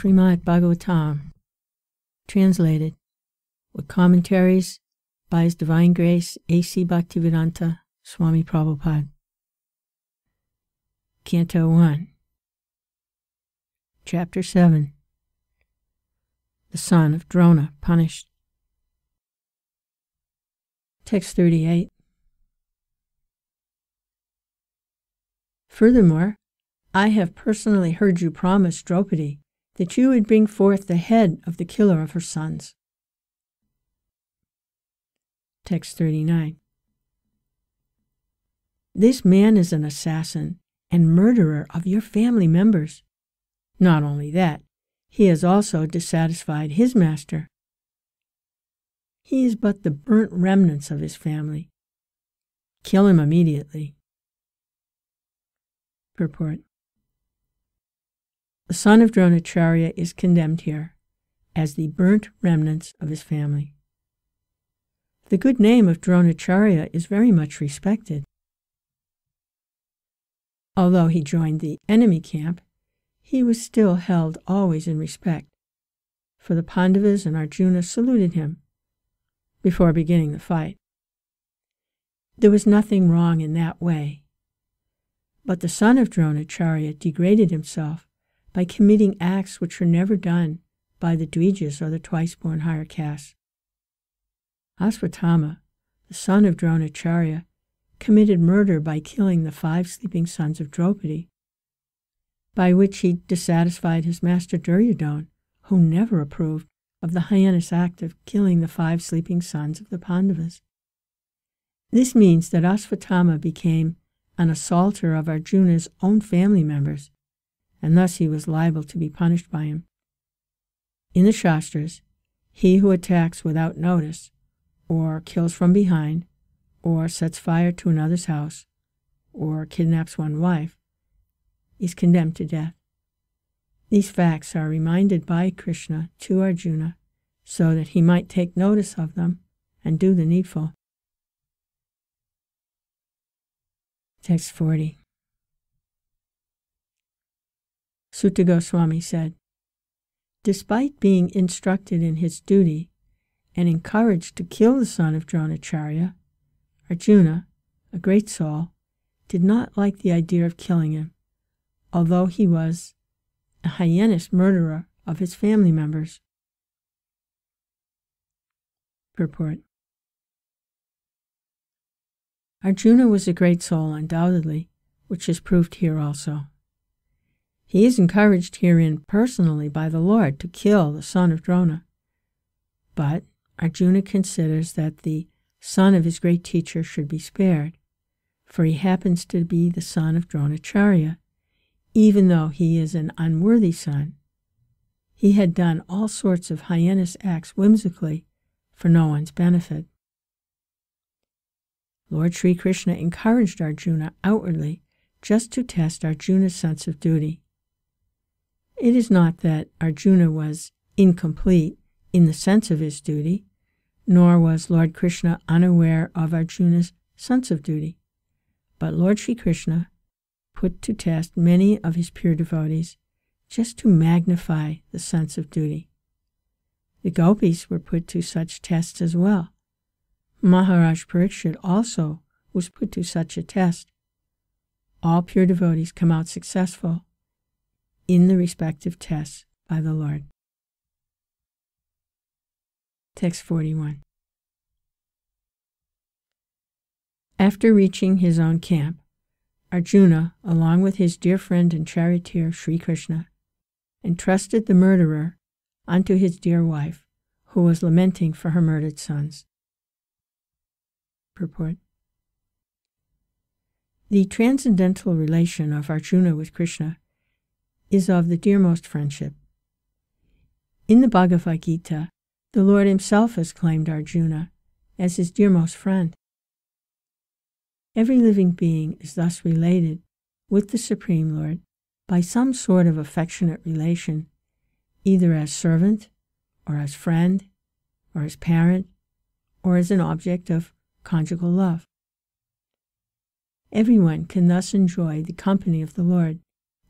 Srimad Bhagavatam, translated with commentaries by His Divine Grace A.C. Bhaktivedanta Swami Prabhupada. Canto 1, Chapter 7, The Son of Drona Punished. Text 38. Furthermore, I have personally heard you promise Draupadi that you would bring forth the head of the killer of her sons. Text 39. This man is an assassin and murderer of your family members. Not only that, he has also dissatisfied his master. He is but the burnt remnants of his family. Kill him immediately. Purport. The son of Dronacharya is condemned here as the burnt remnants of his family. The good name of Dronacharya is very much respected. Although he joined the enemy camp, he was still held always in respect, for the Pandavas and Arjuna saluted him before beginning the fight. There was nothing wrong in that way, but the son of Dronacharya degraded himself by committing acts which were never done by the Dvijas or the twice-born higher castes. Ashvatthama, the son of Dronacharya, committed murder by killing the 5 sleeping sons of Draupadi, by which he dissatisfied his master Duryodhana, who never approved of the heinous act of killing the 5 sleeping sons of the Pandavas. This means that Ashvatthama became an assaulter of Arjuna's own family members, and thus he was liable to be punished by him. In the sastras, he who attacks without notice, or kills from behind, or sets fire to another's house, or kidnaps one's wife, is condemned to death. These facts are reminded by Krishna to Arjuna so that he might take notice of them and do the needful. Text 40. Sutta Goswami said, despite being instructed in his duty and encouraged to kill the son of Dronacharya, Arjuna, a great soul, did not like the idea of killing him, although he was a heinous murderer of his family members. Purport. Arjuna was a great soul, undoubtedly, which is proved here also. He is encouraged herein personally by the Lord to kill the son of Drona. But Arjuna considers that the son of his great teacher should be spared, for he happens to be the son of Dronacharya, even though he is an unworthy son. He had done all sorts of heinous acts whimsically for no one's benefit. Lord Sri Krishna encouraged Arjuna outwardly just to test Arjuna's sense of duty. It is not that Arjuna was incomplete in the sense of his duty, nor was Lord Krishna unaware of Arjuna's sense of duty, but Lord Sri Krishna put to test many of his pure devotees just to magnify the sense of duty. The gopis were put to such tests as well. Maharaj Parikshit also was put to such a test. All pure devotees come out successful in the respective tests by the Lord. Text 41. After reaching his own camp, Arjuna, along with his dear friend and charioteer Sri Krishna, entrusted the murderer unto his dear wife, who was lamenting for her murdered sons. Purport. The transcendental relation of Arjuna with Krishna is of the dearmost friendship. In the Bhagavad Gita, the Lord himself has claimed Arjuna as his dearmost friend. Every living being is thus related with the Supreme Lord by some sort of affectionate relation, either as servant, or as friend, or as parent, or as an object of conjugal love. Everyone can thus enjoy the company of the Lord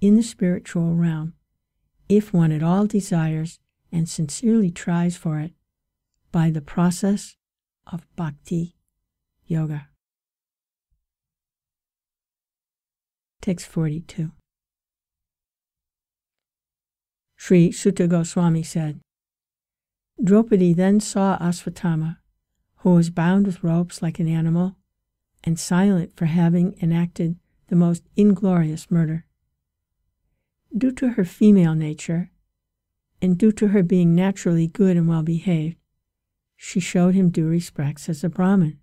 in the spiritual realm, if one at all desires and sincerely tries for it by the process of bhakti yoga. Text 42. Sri Sutta Goswami said, Draupadi then saw Asvatthama, who was bound with ropes like an animal and silent for having enacted the most inglorious murder. Due to her female nature, and due to her being naturally good and well-behaved, she showed him due respects as a Brahmin.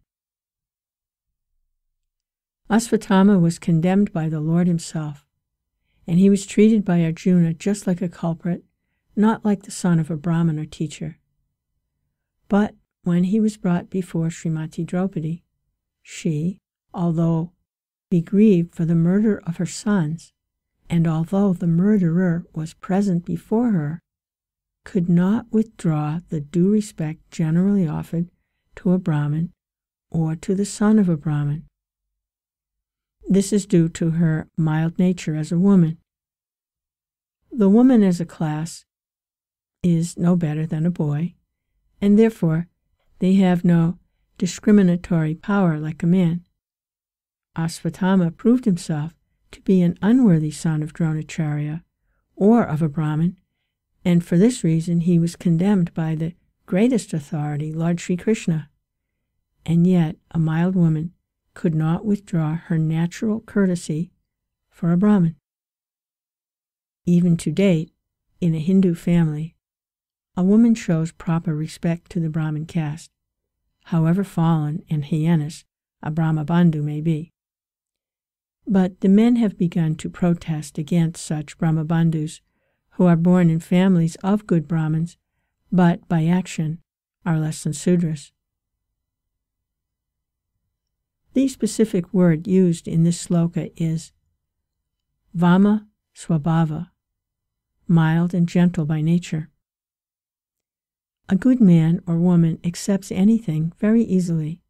Asvatthama was condemned by the Lord himself, and he was treated by Arjuna just like a culprit, not like the son of a Brahmin or teacher. But when he was brought before Srimati Draupadi, she, although grieved for the murder of her sons, and although the murderer was present before her, could not withdraw the due respect generally offered to a Brahmin or to the son of a Brahmin. This is due to her mild nature as a woman. The woman as a class is no better than a boy, and therefore they have no discriminatory power like a man. Asvatthama proved himself to be an unworthy son of Dronacharya or of a Brahmin, and for this reason he was condemned by the greatest authority, Lord Sri Krishna. And yet a mild woman could not withdraw her natural courtesy for a Brahmin. Even to date, in a Hindu family, a woman shows proper respect to the Brahmin caste, however fallen and heinous a Brahmabandhu may be. But the men have begun to protest against such Brahmabandhus who are born in families of good Brahmins, but by action are less than Sudras. The specific word used in this sloka is Vama Swabhava, mild and gentle by nature. A good man or woman accepts anything very easily,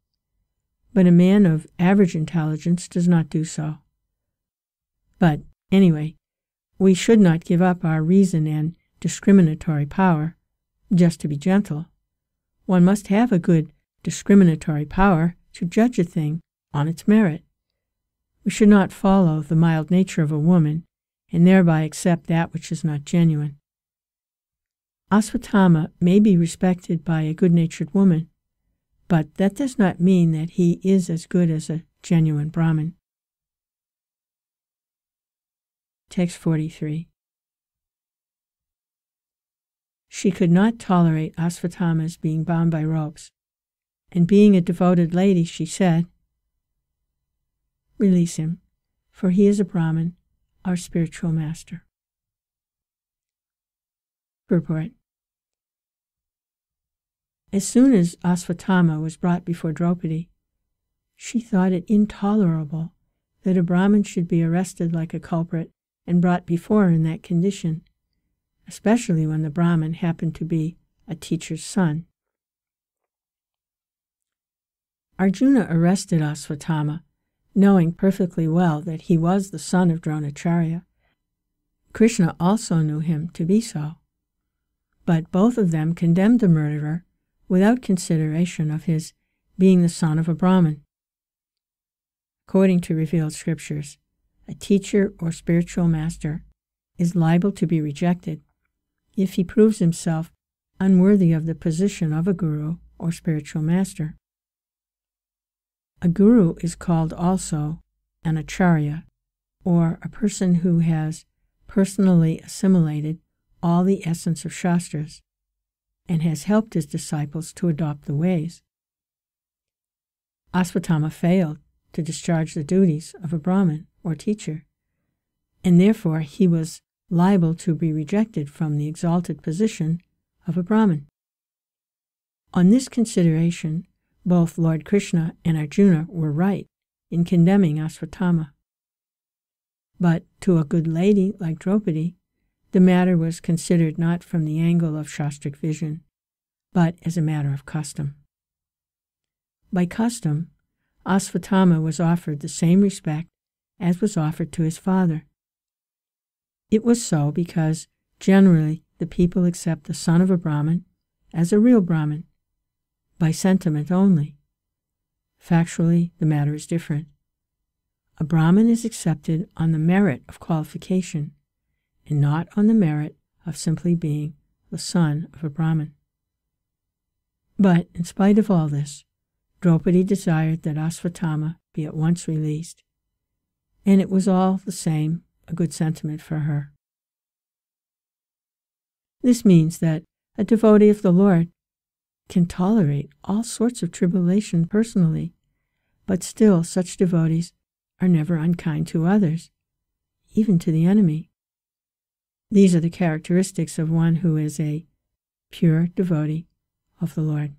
but a man of average intelligence does not do so. But anyway, we should not give up our reason and discriminatory power just to be gentle. One must have a good discriminatory power to judge a thing on its merit. We should not follow the mild nature of a woman and thereby accept that which is not genuine. Asvatthama may be respected by a good-natured woman, but that does not mean that he is as good as a genuine Brahmin. Text 43. She could not tolerate Asvatthama's being bound by ropes, and being a devoted lady, she said, Release him, for he is a Brahmin, our spiritual master. Purport. As soon as Asvatthama was brought before Draupadi, she thought it intolerable that a Brahmin should be arrested like a culprit and brought before her in that condition, especially when the Brahmin happened to be a teacher's son. Arjuna arrested Asvatthama, knowing perfectly well that he was the son of Dronacharya. Krishna also knew him to be so. But both of them condemned the murderer without consideration of his being the son of a Brahmin. According to revealed scriptures, a teacher or spiritual master is liable to be rejected if he proves himself unworthy of the position of a guru or spiritual master. A guru is called also an acarya, or a person who has personally assimilated all the essence of sastras and has helped his disciples to adopt the ways. Asvatthama failed to discharge the duties of a Brahmin or teacher, and therefore he was liable to be rejected from the exalted position of a Brahmin. On this consideration, both Lord Krishna and Arjuna were right in condemning Asvatthama. But to a good lady like Draupadi, the matter was considered not from the angle of shastric vision, but as a matter of custom. By custom, Asvatthama was offered the same respect as was offered to his father. It was so because Generally, the people accept the son of a Brahmin as a real Brahmin, by sentiment only. Factually, the matter is different. A Brahmin is accepted on the merit of qualification, and not on the merit of simply being the son of a Brahmin. But, in spite of all this, Draupadi desired that Asvatthama be at once released, and it was all the same a good sentiment for her. This means that a devotee of the Lord can tolerate all sorts of tribulation personally, but still such devotees are never unkind to others, even to the enemy. These are the characteristics of one who is a pure devotee of the Lord.